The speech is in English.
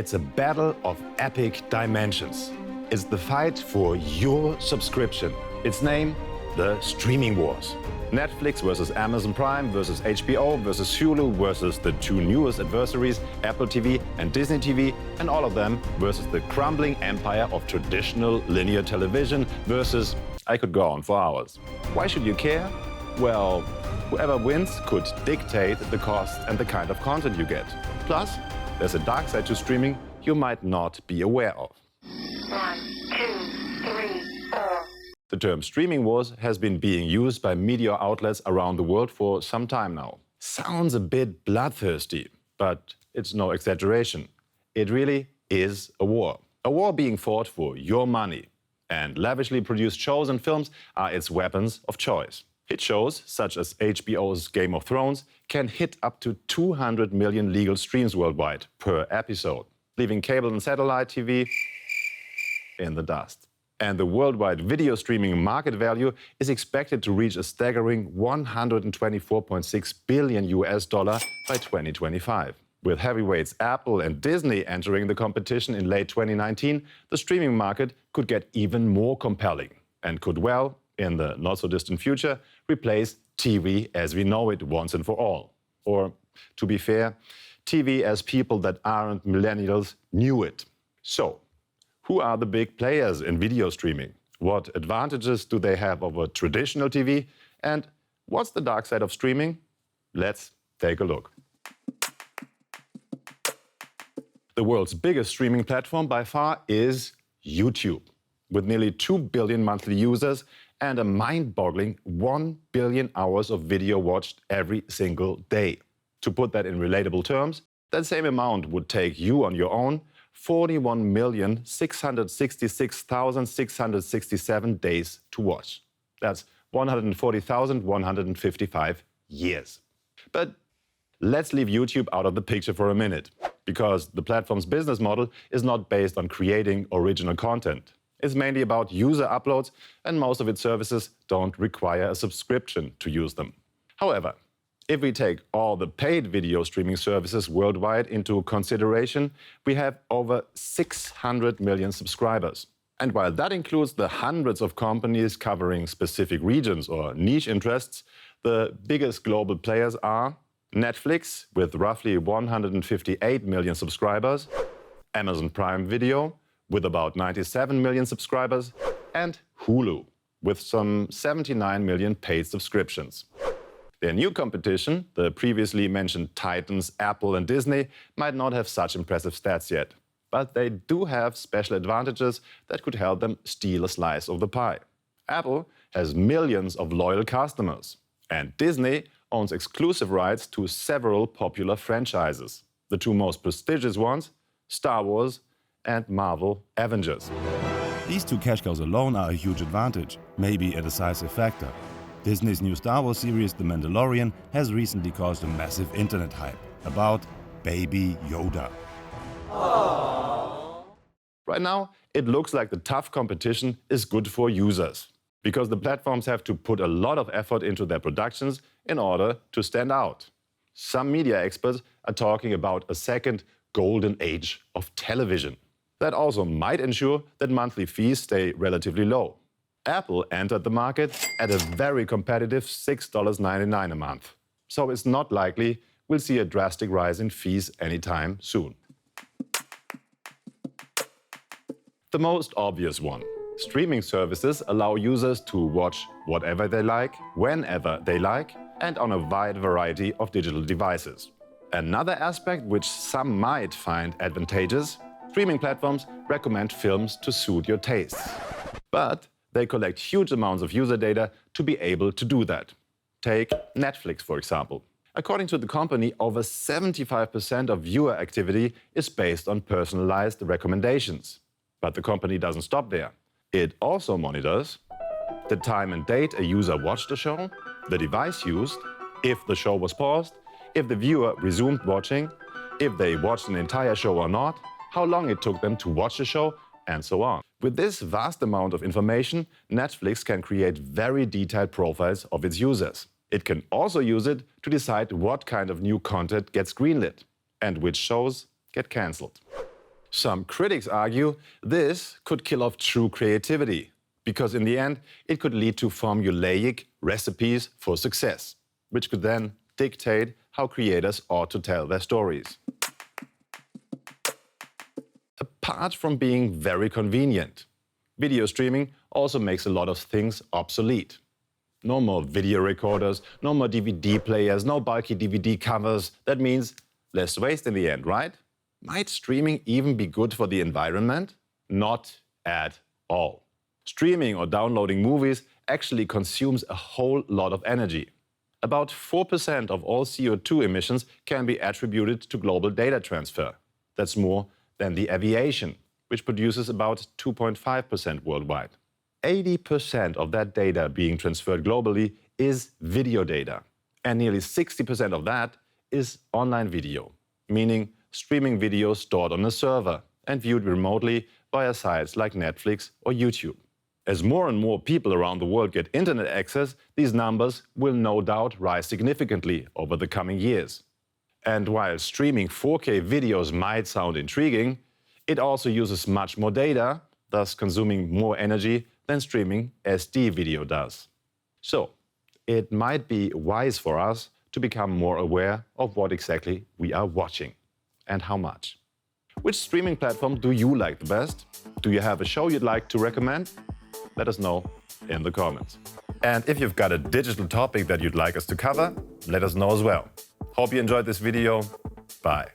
It's a battle of epic dimensions. It's the fight for your subscription. Its name, the streaming wars. Netflix versus Amazon Prime versus HBO versus Hulu versus the two newest adversaries, Apple TV and Disney TV, and all of them versus the crumbling empire of traditional linear television versus, I could go on for hours. Why should you care? Well, whoever wins could dictate the cost and the kind of content you get. Plus, there's a dark side to streaming you might not be aware of. 1, 2, 3, 4. The term streaming wars has been being used by media outlets around the world for some time now. Sounds a bit bloodthirsty, but it's no exaggeration. It really is a war. A war being fought for your money. And lavishly produced shows and films are its weapons of choice. Hit shows, such as HBO's Game of Thrones, can hit up to 200 million legal streams worldwide per episode, leaving cable and satellite TV in the dust. And the worldwide video streaming market value is expected to reach a staggering $124.6 billion by 2025. With heavyweights Apple and Disney entering the competition in late 2019, the streaming market could get even more compelling and could well, in the not-so-distant future, replace TV as we know it once and for all. Or, to be fair, TV as people that aren't millennials knew it. So, who are the big players in video streaming? What advantages do they have over traditional TV? And what's the dark side of streaming? Let's take a look. The world's biggest streaming platform by far is YouTube, with nearly 2 billion monthly users and a mind-boggling 1 billion hours of video watched every single day. To put that in relatable terms, that same amount would take you on your own 41,666,667 days to watch. That's 140,155 years. But let's leave YouTube out of the picture for a minute, because the platform's business model is not based on creating original content. It's mainly about user uploads, and most of its services don't require a subscription to use them. However, if we take all the paid video streaming services worldwide into consideration, we have over 600 million subscribers. And while that includes the hundreds of companies covering specific regions or niche interests, the biggest global players are Netflix, with roughly 158 million subscribers, Amazon Prime Video, with about 97 million subscribers, and Hulu, with some 79 million paid subscriptions. Their new competition, the previously mentioned titans Apple and Disney, might not have such impressive stats yet. But they do have special advantages that could help them steal a slice of the pie. Apple has millions of loyal customers. And Disney owns exclusive rights to several popular franchises. The two most prestigious ones, Star Wars and Marvel Avengers. These two cash cows alone are a huge advantage, maybe a decisive factor. Disney's new Star Wars series, The Mandalorian, has recently caused a massive internet hype about Baby Yoda. Aww. Right now, it looks like the tough competition is good for users, because the platforms have to put a lot of effort into their productions in order to stand out. Some media experts are talking about a second golden age of television. That also might ensure that monthly fees stay relatively low. Apple entered the market at a very competitive $6.99 a month. So it's not likely we'll see a drastic rise in fees anytime soon. The most obvious one. Streaming services allow users to watch whatever they like, whenever they like, and on a wide variety of digital devices. Another aspect which some might find advantageous, streaming platforms recommend films to suit your tastes. But they collect huge amounts of user data to be able to do that. Take Netflix, for example. According to the company, over 75% of viewer activity is based on personalized recommendations. But the company doesn't stop there. It also monitors the time and date a user watched a show, the device used, if the show was paused, if the viewer resumed watching, if they watched an entire show or not, how long it took them to watch the show, and so on. With this vast amount of information, Netflix can create very detailed profiles of its users. It can also use it to decide what kind of new content gets greenlit and which shows get cancelled. Some critics argue this could kill off true creativity, because in the end it could lead to formulaic recipes for success, which could then dictate how creators ought to tell their stories. Apart from being very convenient, video streaming also makes a lot of things obsolete. No more video recorders, no more DVD players, no bulky DVD covers. That means less waste in the end, right? Might streaming even be good for the environment? Not at all. Streaming or downloading movies actually consumes a whole lot of energy. About 4% of all CO2 emissions can be attributed to global data transfer. That's more than the aviation, which produces about 2.5% worldwide. 80% of that data being transferred globally is video data, and nearly 60% of that is online video, meaning streaming video stored on a server and viewed remotely via sites like Netflix or YouTube. As more and more people around the world get internet access, these numbers will no doubt rise significantly over the coming years. And while streaming 4K videos might sound intriguing, it also uses much more data, thus consuming more energy than streaming SD video does. So, it might be wise for us to become more aware of what exactly we are watching and how much. Which streaming platform do you like the best? Do you have a show you'd like to recommend? Let us know in the comments. And if you've got a digital topic that you'd like us to cover, let us know as well. Hope you enjoyed this video. Bye.